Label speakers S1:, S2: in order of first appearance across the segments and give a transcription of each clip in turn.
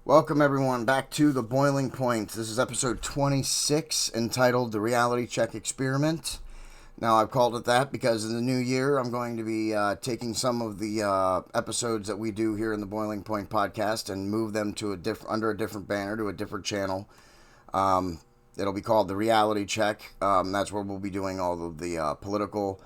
S1: Welcome, everyone, back to The Boiling Point. This is episode 26, entitled The Reality Check Experiment. Now, I've called it that because in the new year, I'm going to be taking some of the episodes that we do here in the Boiling Point podcast and move them to under a different banner to a different channel. It'll be called The Reality Check. That's where we'll be doing all of the political,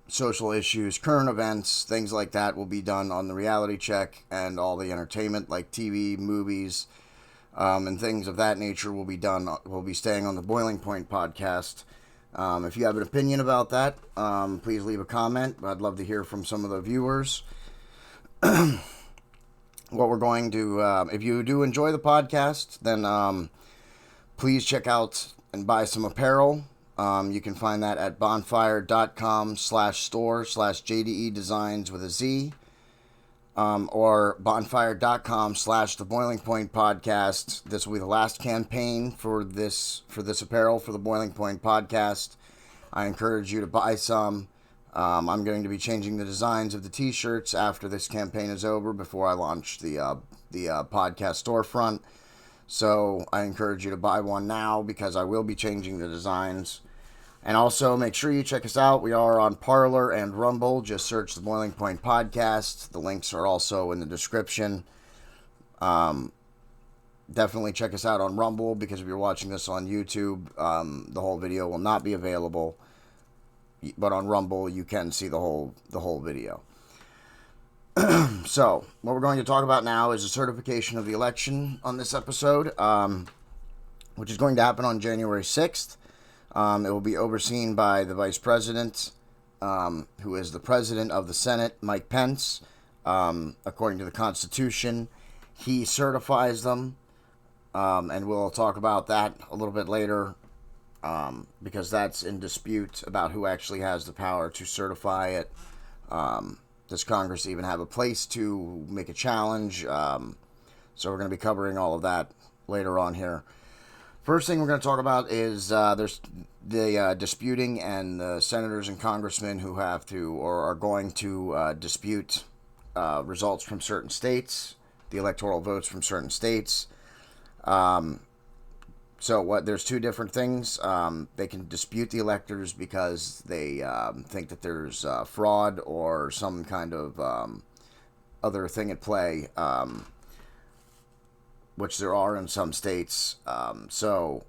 S1: social issues, current events, things like that will be done on the Reality Check, and all the entertainment like TV, movies, and things of that nature will be staying on the Boiling Point podcast. If you have an opinion about that, please leave a comment. I'd love to hear from some of the viewers. What we're going to, if you do enjoy the podcast, then please check out and buy some apparel. You can find that at bonfire.com/store/JDEDESIGNz with a Z, or bonfire.com/The Boiling Point Podcast. This will be the last campaign for this apparel for the Boiling Point Podcast. I encourage you to buy some. I'm going to be changing the designs of the T-shirts after this campaign is over, before I launch the podcast storefront. So I encourage you to buy one now, because I will be changing the designs. And also, make sure you check us out. We are on Parler and Rumble. Just search the Boiling Point Podcast. The links are also in the description. Definitely check us out on Rumble, because if you're watching this on YouTube, the whole video will not be available. But on Rumble, you can see the whole video. So, what we're going to talk about now is the certification of the election on this episode, which is going to happen on January 6th. It will be overseen by the Vice President, who is the President of the Senate, Mike Pence. According to the Constitution, he certifies them, and we'll talk about that a little bit later, because that's in dispute about who actually has the power to certify it. Does Congress even have a place to make a challenge? So we're going to be covering all of that later on here. First thing we're going to talk about is there's the disputing, and the senators and congressmen who have to, or are going to, dispute results from certain states, the electoral votes from certain states. There's two different things. They can dispute the electors because they think that there's fraud or some kind of other thing at play, which there are in some states. So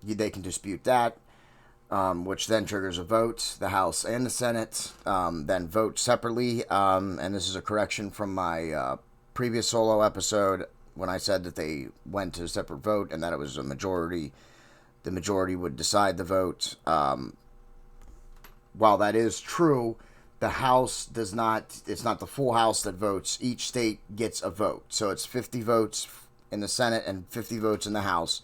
S1: they can dispute that, which then triggers a vote. The House and the Senate then vote separately. And this is a correction from my previous solo episode, when I said that they went to a separate vote and that it was a majority. The majority would decide the vote. While that is true, the House does not, it's not the full House that votes. Each state gets a vote. So it's 50 votes in the Senate and 50 votes in the House.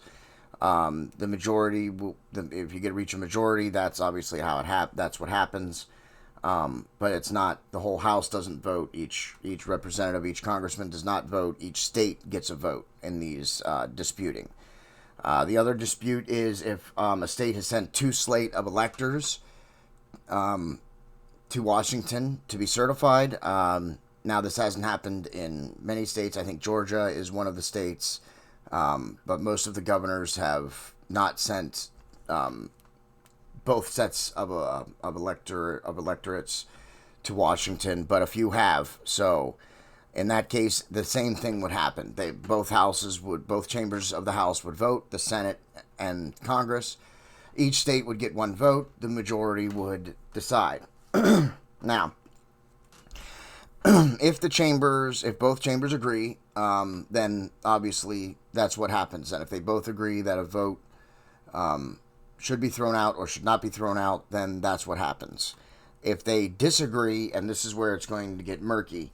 S1: The majority will, if you reach a majority, that's obviously how that's what happens. But it's not, the whole House doesn't vote. Each representative, each congressman does not vote. Each state gets a vote in these disputing. The other dispute is if a state has sent two slate of electors to Washington to be certified. Now, this hasn't happened in many states. I think Georgia is one of the states, but most of the governors have not sent both sets of electorates to Washington, but a few have. So, in that case, the same thing would happen. Both chambers of the House would vote, the Senate and Congress. Each state would get one vote. The majority would decide. Now, if both chambers agree, then obviously that's what happens. And if they both agree that a vote should be thrown out or should not be thrown out, then that's what happens. If they disagree, and this is where it's going to get murky,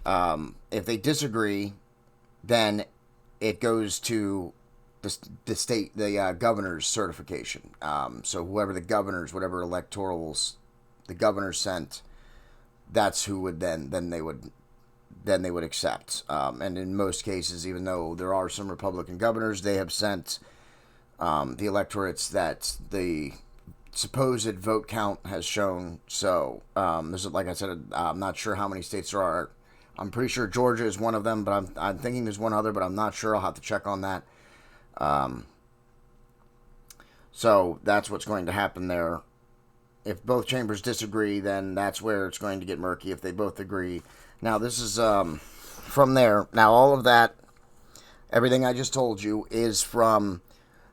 S1: if they disagree, then it goes to the state, the governor's certification. So whatever electorals the governor sent, that's who would then they would accept. And in most cases, even though there are some Republican governors, they have sent the electorates that the supposed vote count has shown. So, like I said, I'm not sure how many states there are I'm pretty sure Georgia is one of them, but I'm thinking there's one other, but I'm not sure. I'll have to check on that. So that's what's going to happen there. If both chambers disagree, then that's where it's going to get murky. If they both agree, now this is from there. Now all of that, everything I just told you, is from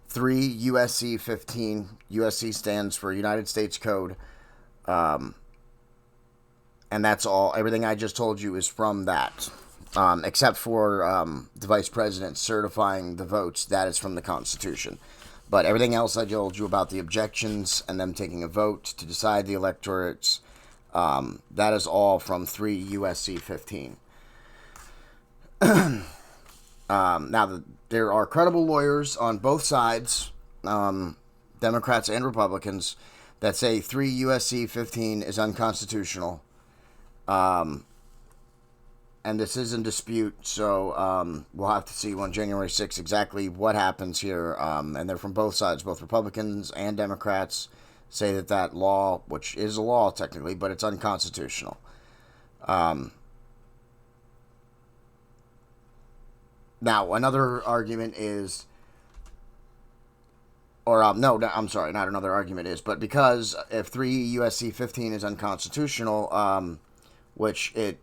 S1: 3 USC 15. USC stands for United States Code. And that's all. Everything I just told you is from that. Except for the vice president certifying the votes. That is from the Constitution. But everything else I told you about the objections and them taking a vote to decide the electorates, that is all from 3 USC 15. Now, there are credible lawyers on both sides, Democrats and Republicans, that say 3 USC 15 is unconstitutional. And this is in dispute, so we'll have to see on January 6th exactly what happens here. And they're from both sides, both Republicans and Democrats say that law, which is a law technically, but it's unconstitutional. Now, another argument is, no, I'm sorry, not another argument is, but because if 3 USC 15 is unconstitutional, which it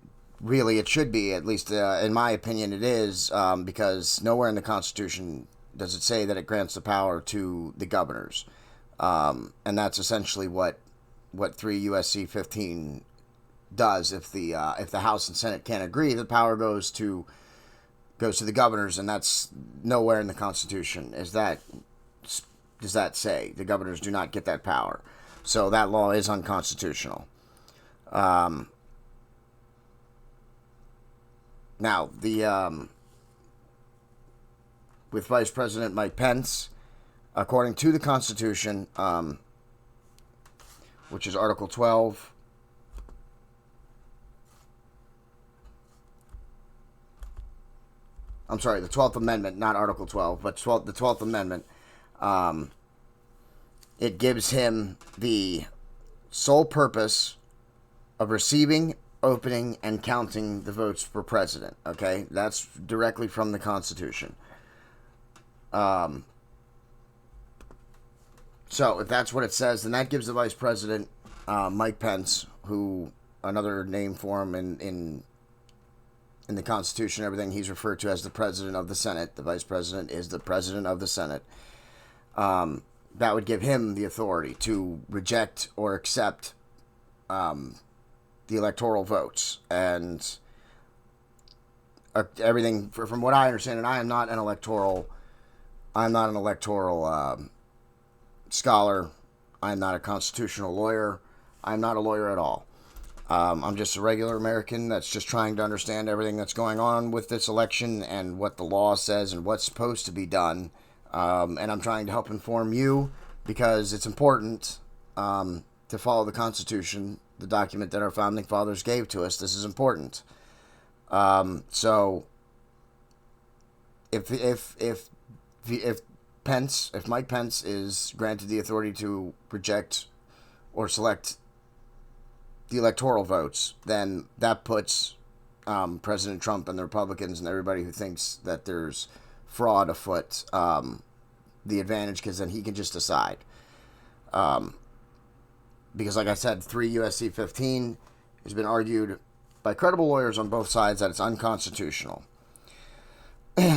S1: should be, at least in my opinion it is, because nowhere in the Constitution does it say that it grants the power to the governors. And that's essentially what 3 USC 15 does. If the House and Senate can't agree, the power goes to the governors, and that's nowhere in the Constitution does that say. The governors do not get that power. So that law is unconstitutional. Now, with Vice President Mike Pence, according to the Constitution, which is Article 12, I'm sorry, the 12th Amendment, not Article 12, but the 12th Amendment, it gives him the sole purpose of receiving, opening, and counting the votes for president. Okay, that's directly from the Constitution. So if that's what it says, then that gives the Vice President, Mike Pence, who, another name for him in the Constitution, everything, he's referred to as the President of the Senate. The Vice President is the President of the Senate. That would give him the authority to reject or accept the electoral votes. And everything, from what I understand, and I'm not an electoral scholar. I'm not a constitutional lawyer. I'm not a lawyer at all. I'm just a regular American that's just trying to understand everything that's going on with this election and what the law says and what's supposed to be done. And I'm trying to help inform you because it's important to follow the Constitution, the document that our founding fathers gave to us. This is important. So if Mike Pence is granted the authority to reject or select the electoral votes, then that puts President Trump and the Republicans and everybody who thinks that there's fraud afoot the advantage, because then he can just decide. Because, like I said, 3 USC 15 has been argued by credible lawyers on both sides that it's unconstitutional.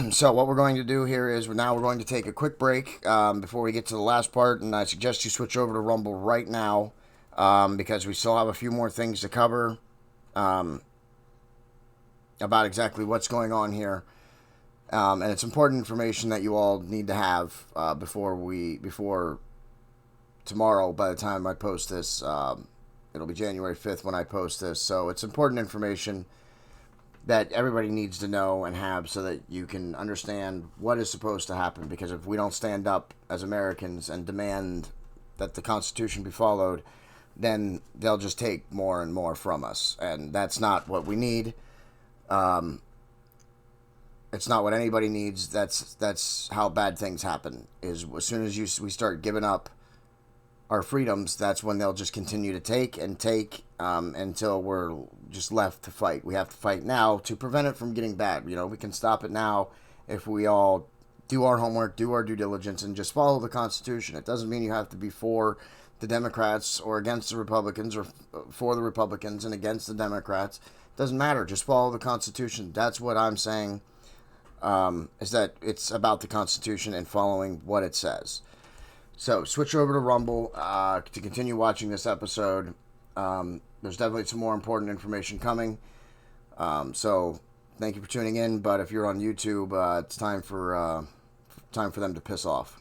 S1: So what we're going to do here is we're going to take a quick break before we get to the last part, and I suggest you switch over to Rumble right now because we still have a few more things to cover about exactly what's going on here. And it's important information that you all need to have before tomorrow. By the time I post this, it'll be January 5th when I post this. So it's important information that everybody needs to know and have so that you can understand what is supposed to happen. Because if we don't stand up as Americans and demand that the Constitution be followed, then they'll just take more and more from us. And that's not what we need. It's not what anybody needs. That's how bad things happen. Is as soon as we start giving up our freedoms, that's when they'll just continue to take and take until we're just left to fight. We have to fight now to prevent it from getting bad. We can stop it now if we all do our homework, do our due diligence, and just follow the Constitution. It doesn't mean you have to be for the Democrats or against the Republicans, or for the Republicans and against the Democrats. It doesn't matter. Just follow the Constitution. That's what I'm saying, is that it's about the Constitution and following what it says. So switch over to Rumble to continue watching this episode. There's definitely some more important information coming. So thank you for tuning in. But if you're on YouTube, it's time for them to piss off.